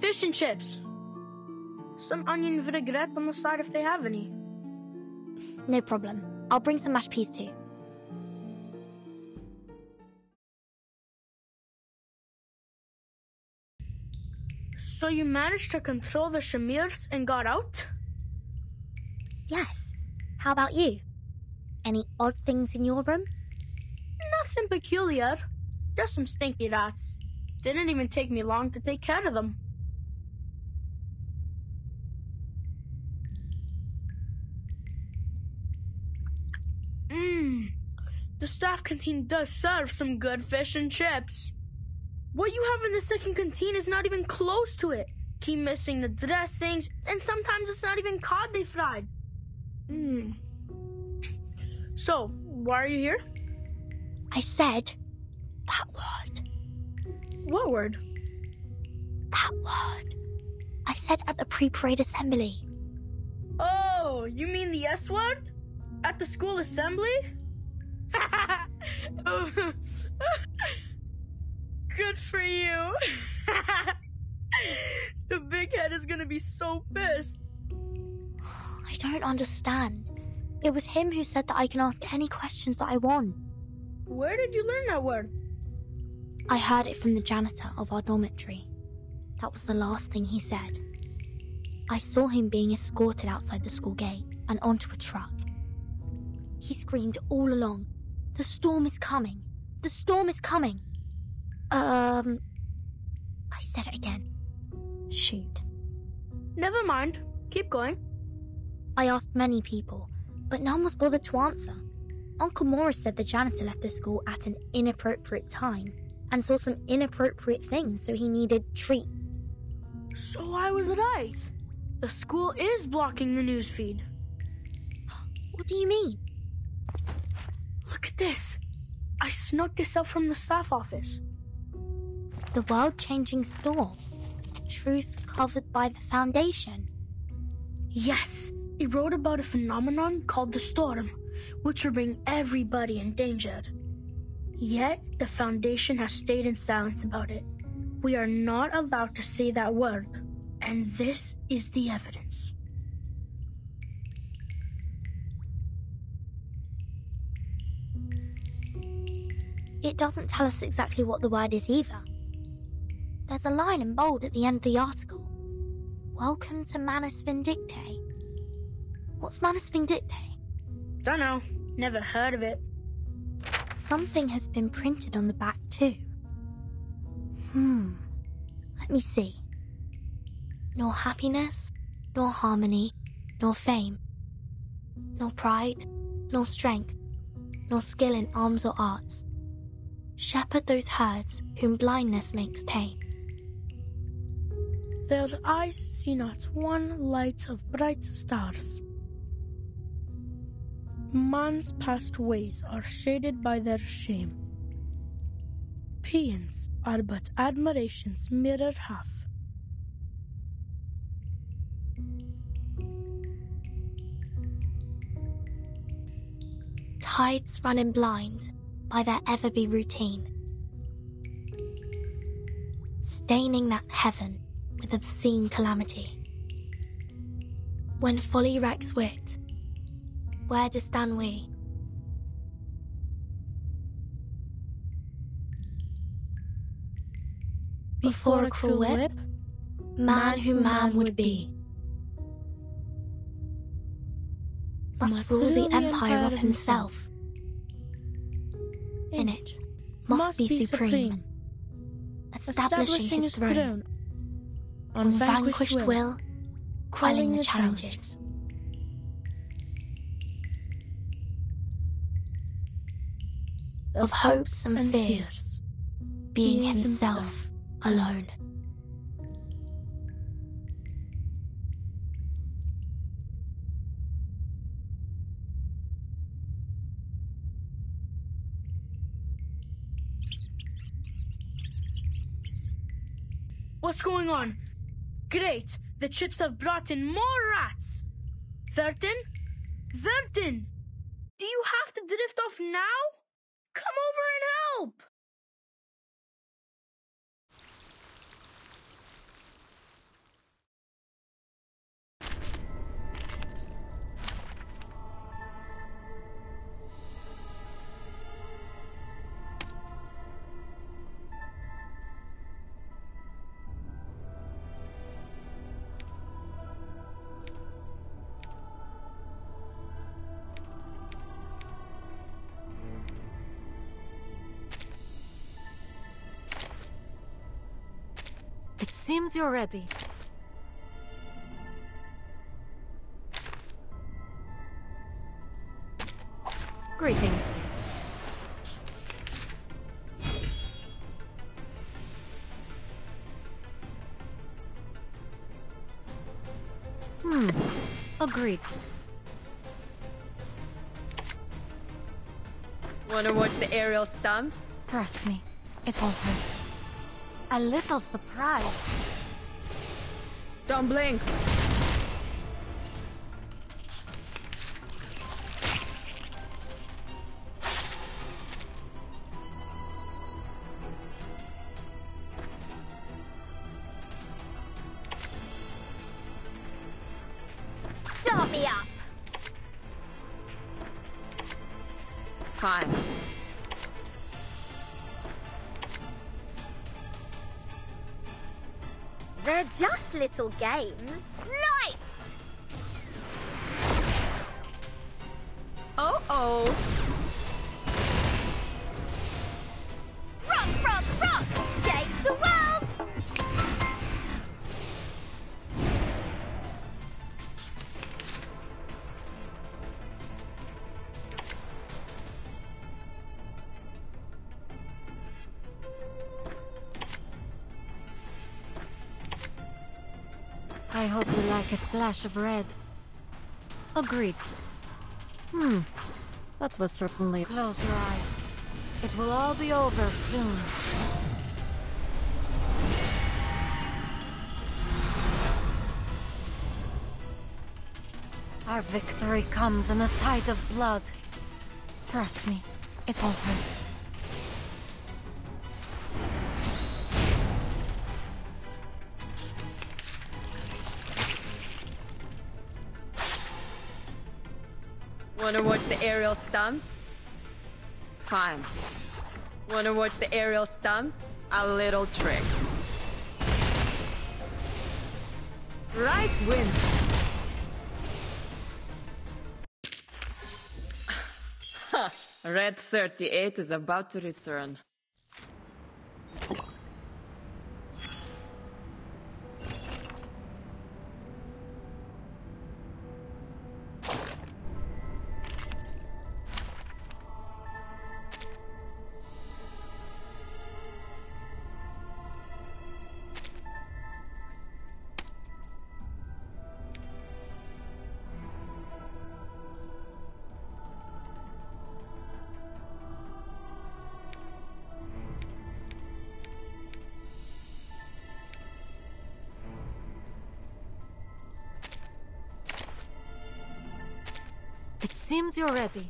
Fish and chips. Some onion vinaigrette on the side if they have any. No problem. I'll bring some mashed peas too. So you managed to control the Shamirs and got out? Yes. How about you? Any odd things in your room? Nothing peculiar. Just some stinky rats. Didn't even take me long to take care of them. The staff canteen does serve some good fish and chips. What you have in the second canteen is not even close to it. Keep missing the dressings, and sometimes it's not even cod they fried. So, why are you here? I said that word. What word? That word. I said at the pre-parade assembly. Oh, you mean the S word? At the school assembly? Good for you. The big head is gonna be so pissed. I don't understand. It was him who said that I can ask any questions that I want. Where did you learn that word? I heard it from the janitor of our dormitory. That was the last thing he said. I saw him being escorted outside the school gate and onto a truck. He screamed all along, "The storm is coming! The storm is coming!" I said it again. Shoot. Never mind. Keep going. I asked many people, but none was bothered to answer. Uncle Morris said the janitor left the school at an inappropriate time and saw some inappropriate things, so he needed treat. So I was right. The school is blocking the newsfeed. What do you mean? Look at this. I snuck this out from the staff office. The world-changing storm. Truth covered by the Foundation. Yes, it wrote about a phenomenon called the storm, which will bring everybody in danger. Yet, the Foundation has stayed in silence about it. We are not allowed to say that word, and this is the evidence. It doesn't tell us exactly what the word is either. There's a line in bold at the end of the article. Welcome to Manus Vindicate. What's Manus Vindicate? Dunno. Never heard of it. Something has been printed on the back too. Let me see. Nor happiness, nor harmony, nor fame. Nor pride, nor strength, nor skill in arms or arts. Shepherd those herds whom blindness makes tame. Their eyes see not one light of bright stars. Man's past ways are shaded by their shame. Paeans are but admiration's mirror half. tides running blind by their ever-be routine, staining that heaven with obscene calamity. When folly wrecks wit, where do stand we? Before a cruel whip, man who man would be must rule the empire of himself. In it, must be supreme, establishing his throne, on vanquished will, quelling the challenges. Of hopes and fears, being himself alone. What's going on? Great! The chips have brought in more rats! Vertin? Vertin! Do you have to drift off now? Come over and help! It seems you're ready. Greetings. Agreed. Wanna watch the aerial stunts? Trust me, it won't hurt. A little surprise. Don't blink. Start me up. Fine. They're just little games. Lights! Oh. Rock, rock, rock! Change the world! I hope you like a splash of red. Agreed. That was certainly... Close your eyes. It will all be over soon. Our victory comes in a tide of blood. Trust me, it won't hurt. Wanna watch the aerial stunts? Fine. Wanna watch the aerial stunts? A little trick. Right win. Red 38 is about to return. It seems you're ready.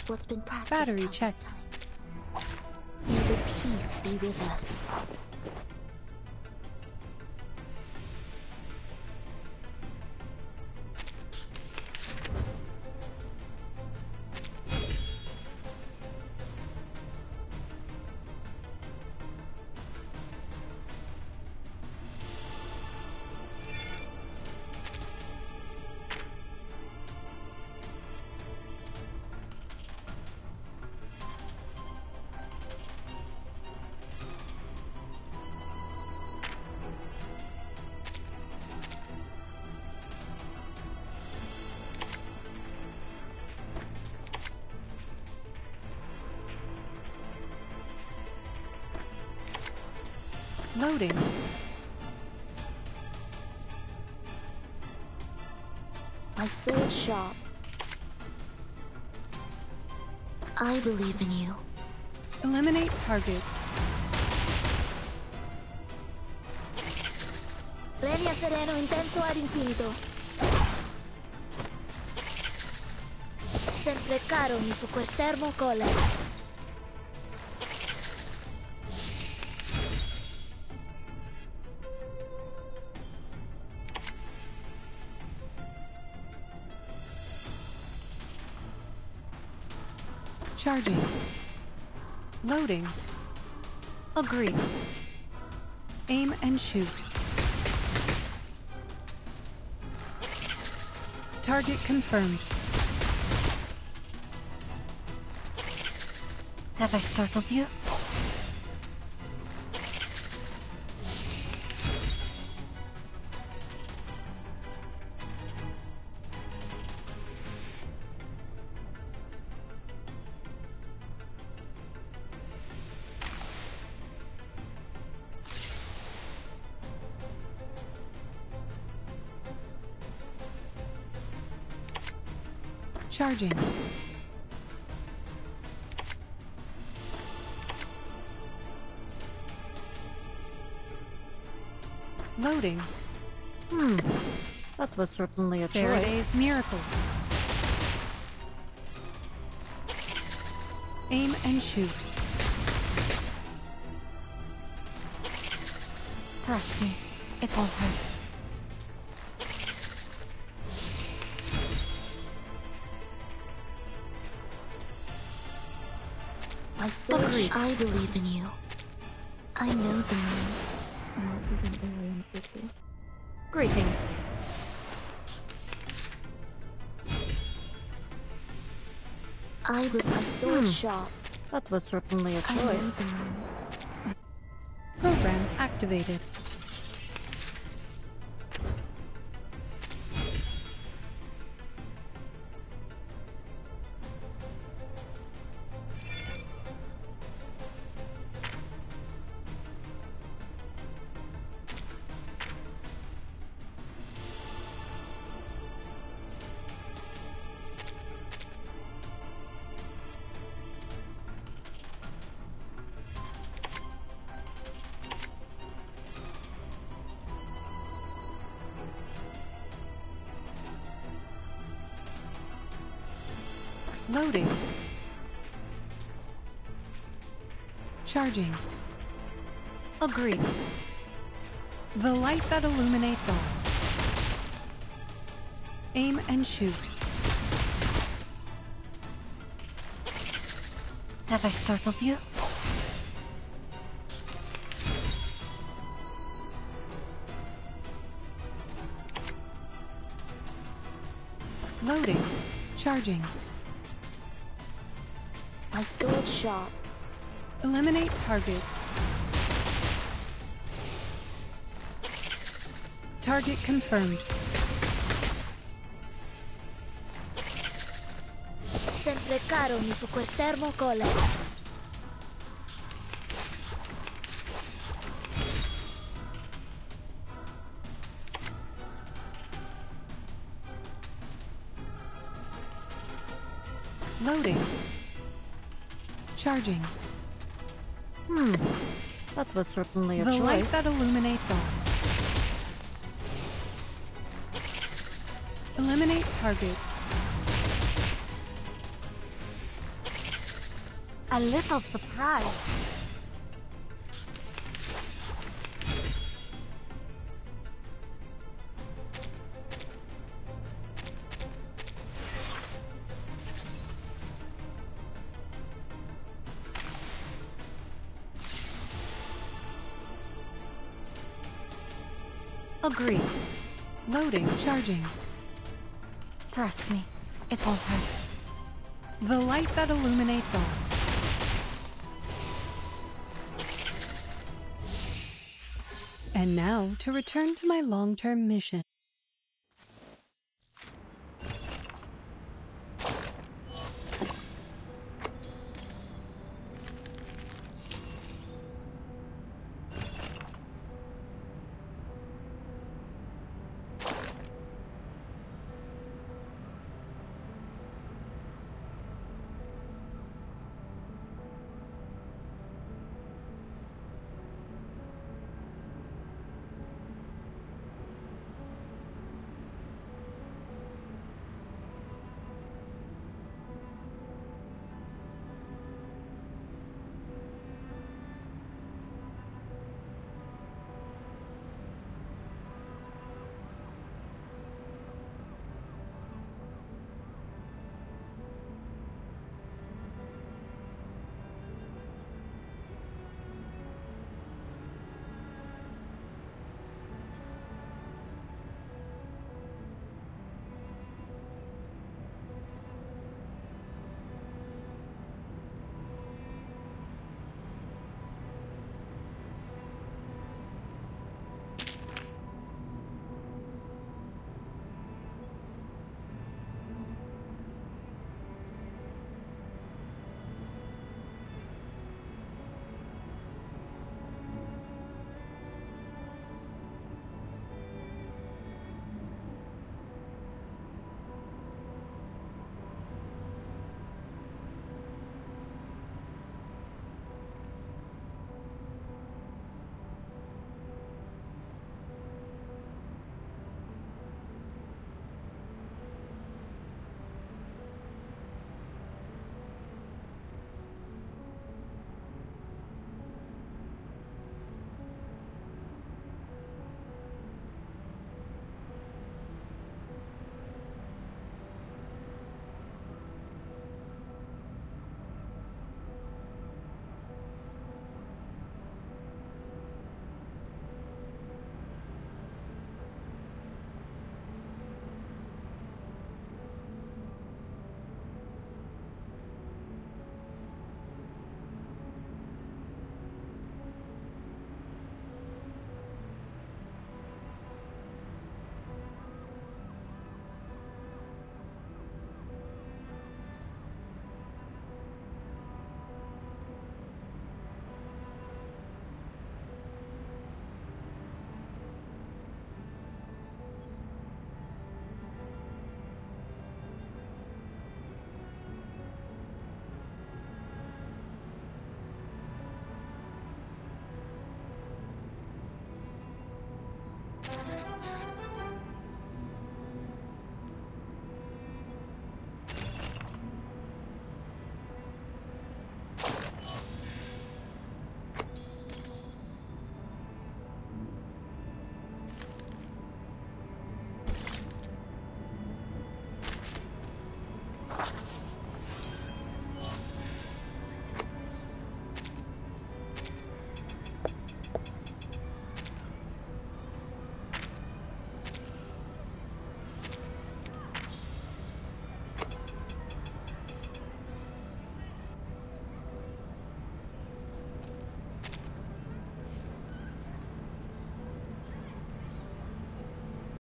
is what's been practiced Battery countless checked. times. May the peace be with us. Loading. My sword sharp. I believe in you. Eliminate target. Regna sereno intenso ad infinito. Sempre caro mi fu quest'ermo collera. Charging. Loading. Agreed. Aim and shoot. Target confirmed. Have I startled you? Charging. Loading. That was certainly a choice. Faraday's miracle. Aim and shoot. Trust me, it won't hurt. My sword, Agreed. I believe in you. I know the moon. Greetings. I with my sword sharp. That was certainly a choice. Program activated. Loading. Charging. Agreed. The light that illuminates all. Aim and shoot. Have I startled you? Loading. Charging. My sword sharp. Eliminate target. Target confirmed. Sempre caro mi fu quest'ermo collera. Loading. Charging. That was certainly a The choice. light that illuminates all. Eliminate target. a little surprised. Agreed. Loading, charging. Trust me, it won't hurt. The light that illuminates all. And now to return to my long-term mission.